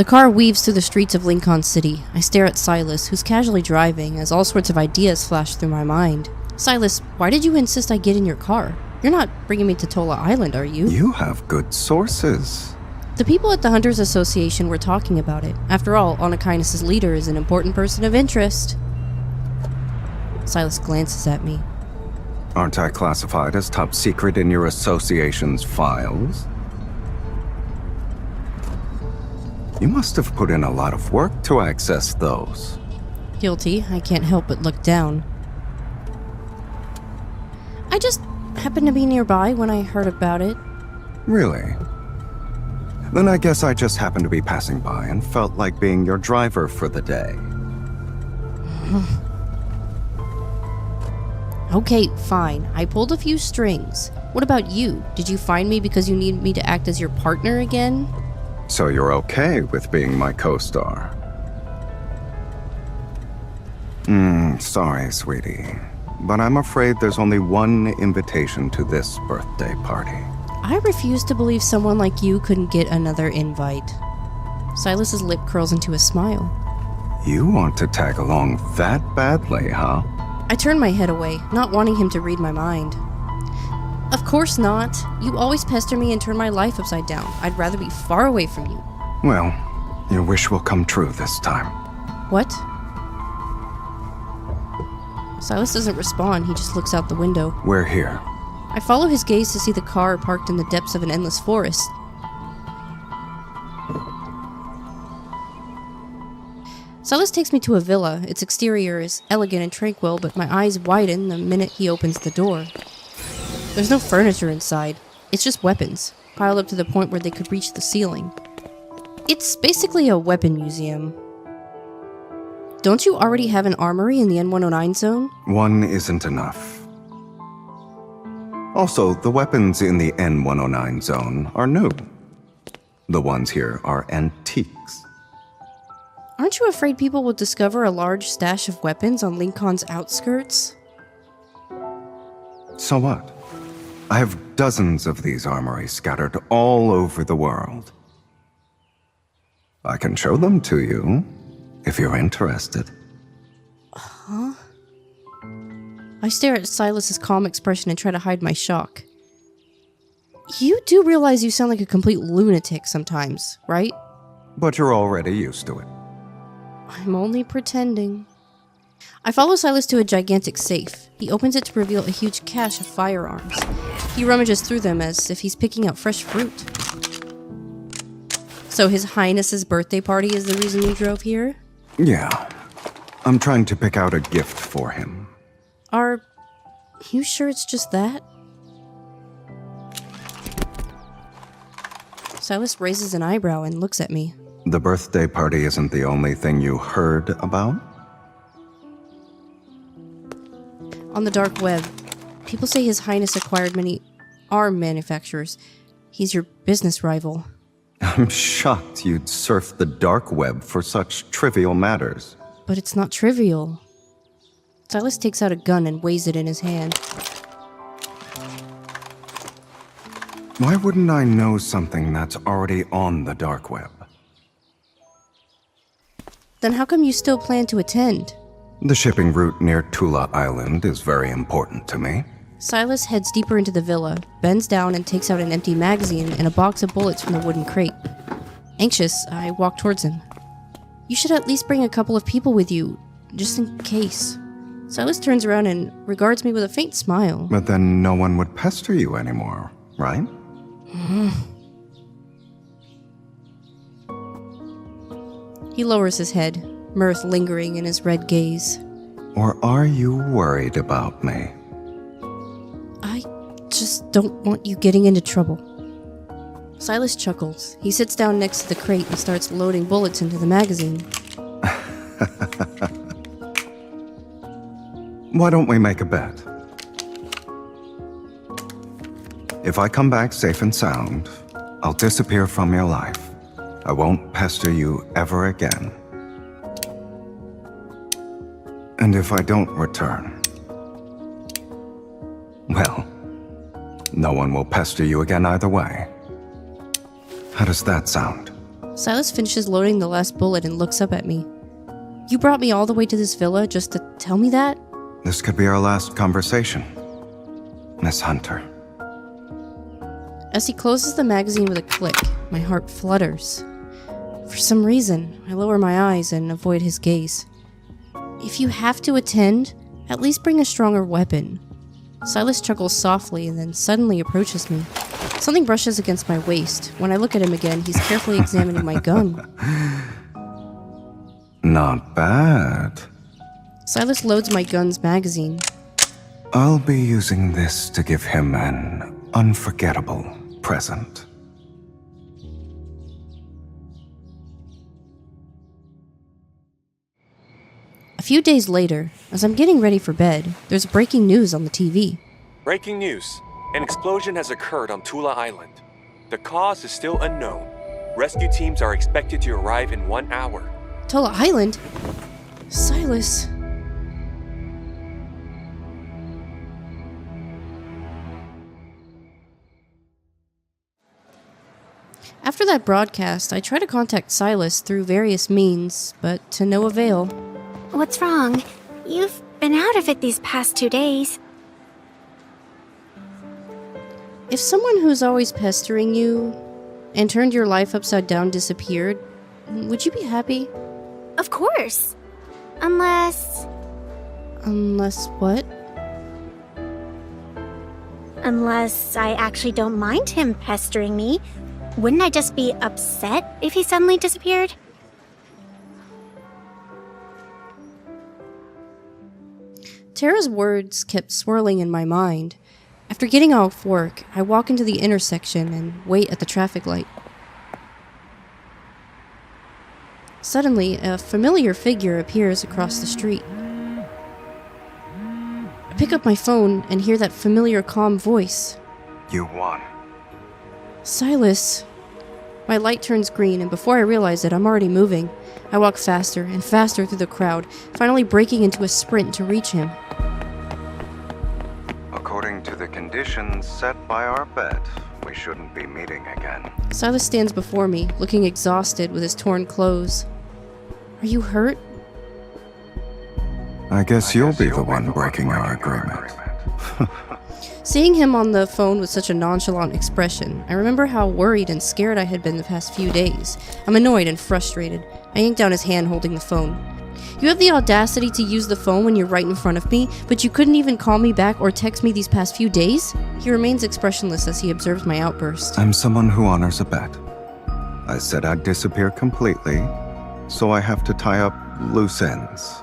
The car weaves through the streets of Lincoln City. I stare at Sylus, who's casually driving, as all sorts of ideas flash through my mind. Sylus, why did you insist I get in your car? You're not bringing me to Tola Island, are you? You have good sources. The people at the Hunters Association were talking about it. After all, Onakainus' leader is an important person of interest. Sylus glances at me. Aren't I classified as top secret in your association's files? You must have put in a lot of work to access those. Guilty. I can't help but look down. I just happened to be nearby when I heard about it. Really? Then I guess I just happened to be passing by and felt like being your driver for the day. Okay, fine. I pulled a few strings. What about you? Did you find me because you need me to act as your partner again? So you're okay with being my co-star? Sorry, sweetie. But I'm afraid there's only one invitation to this birthday party. I refuse to believe someone like you couldn't get another invite. Sylus' lip curls into a smile. You want to tag along that badly, huh? I turn my head away, not wanting him to read my mind. Of course not. You always pester me and turn my life upside down. I'd rather be far away from you. Well, your wish will come true this time. What? Sylus doesn't respond, he just looks out the window. We're here. I follow his gaze to see the car parked in the depths of an endless forest. Sylus takes me to a villa. Its exterior is elegant and tranquil, but my eyes widen the minute he opens the door. There's no furniture inside. It's just weapons, piled up to the point where they could reach the ceiling. It's basically a weapon museum. Don't you already have an armory in the N109 zone? One isn't enough. Also, the weapons in the N109 zone are new. The ones here are antiques. Aren't you afraid people will discover a large stash of weapons on Lincoln's outskirts? So what? I have dozens of these armories scattered all over the world. I can show them to you, if you're interested. Huh? I stare at Sylus' calm expression and try to hide my shock. You do realize you sound like a complete lunatic sometimes, right? But you're already used to it. I'm only pretending. I follow Sylus to a gigantic safe. He opens it to reveal a huge cache of firearms. He rummages through them as if he's picking out fresh fruit. So His Highness's birthday party is the reason you drove here? Yeah. I'm trying to pick out a gift for him. Are you sure it's just that? Sylus raises an eyebrow and looks at me. The birthday party isn't the only thing you heard about? On the dark web, people say His Highness acquired many arm manufacturers. He's your business rival. I'm shocked you'd surf the dark web for such trivial matters. But it's not trivial. Sylus takes out a gun and weighs it in his hand. Why wouldn't I know something that's already on the dark web? Then how come you still plan to attend? The shipping route near Tula Island is very important to me. Sylus heads deeper into the villa, bends down and takes out an empty magazine and a box of bullets from the wooden crate. Anxious, I walk towards him. You should at least bring a couple of people with you, just in case. Sylus turns around and regards me with a faint smile. But then no one would pester you anymore, right? He lowers his head, mirth lingering in his red gaze. Or are you worried about me? I just don't want you getting into trouble. Sylus chuckles. He sits down next to the crate and starts loading bullets into the magazine. Why don't we make a bet? If I come back safe and sound, I'll disappear from your life. I won't pester you ever again. And if I don't return, well, no one will pester you again either way. How does that sound? Sylus finishes loading the last bullet and looks up at me. You brought me all the way to this villa just to tell me that? This could be our last conversation, Miss Hunter. As he closes the magazine with a click, my heart flutters. For some reason, I lower my eyes and avoid his gaze. If you have to attend, at least bring a stronger weapon. Sylus chuckles softly and then suddenly approaches me. Something brushes against my waist. When I look at him again, he's carefully examining my gun. Not bad. Sylus loads my gun's magazine. I'll be using this to give him an unforgettable present. A few days later, as I'm getting ready for bed, there's breaking news on the TV. Breaking news. An explosion has occurred on Tula Island. The cause is still unknown. Rescue teams are expected to arrive in 1 hour. Tula Island? Sylus. After that broadcast, I try to contact Sylus through various means, but to no avail. What's wrong? You've been out of it these past 2 days. If someone who's always pestering you and turned your life upside down disappeared, would you be happy? Of course. Unless What? Unless I actually don't mind him pestering me. Wouldn't I just be upset if he suddenly disappeared? Tara's words kept swirling in my mind. After getting off work, I walk into the intersection and wait at the traffic light. Suddenly, a familiar figure appears across the street. I pick up my phone and hear that familiar calm voice. You won. Sylus. My light turns green, and before I realize it, I'm already moving. I walk faster and faster through the crowd, finally breaking into a sprint to reach him. According to the conditions set by our bet, we shouldn't be meeting again. Sylus stands before me, looking exhausted with his torn clothes. Are you hurt? I guess you'll be the one breaking our agreement. Seeing him on the phone with such a nonchalant expression, I remember how worried and scared I had been the past few days. I'm annoyed and frustrated. I yank down his hand holding the phone. You have the audacity to use the phone when you're right in front of me, but you couldn't even call me back or text me these past few days? He remains expressionless as he observes my outburst. I'm someone who honors a bet. I said I'd disappear completely, so I have to tie up loose ends.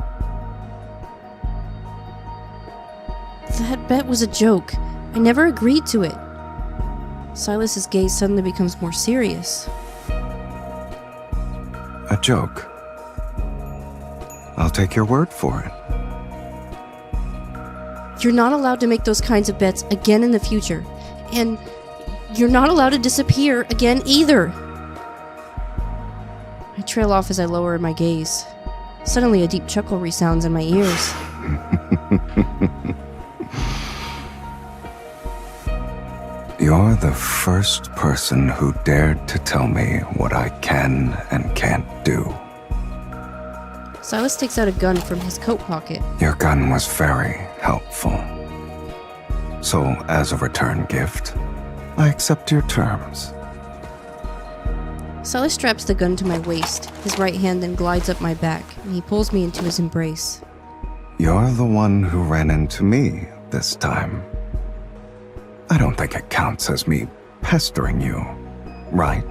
That bet was a joke. I never agreed to it. Sylus's gaze suddenly becomes more serious. A joke. I'll take your word for it. You're not allowed to make those kinds of bets again in the future. And you're not allowed to disappear again either. I trail off as I lower my gaze. Suddenly a deep chuckle resounds in my ears. You're the first person who dared to tell me what I can and can't do. Sylus takes out a gun from his coat pocket. Your gun was very helpful. So, as a return gift, I accept your terms. Sylus straps the gun to my waist. His right hand then glides up my back, and he pulls me into his embrace. You're the one who ran into me this time. I don't think it counts as me pestering you, right?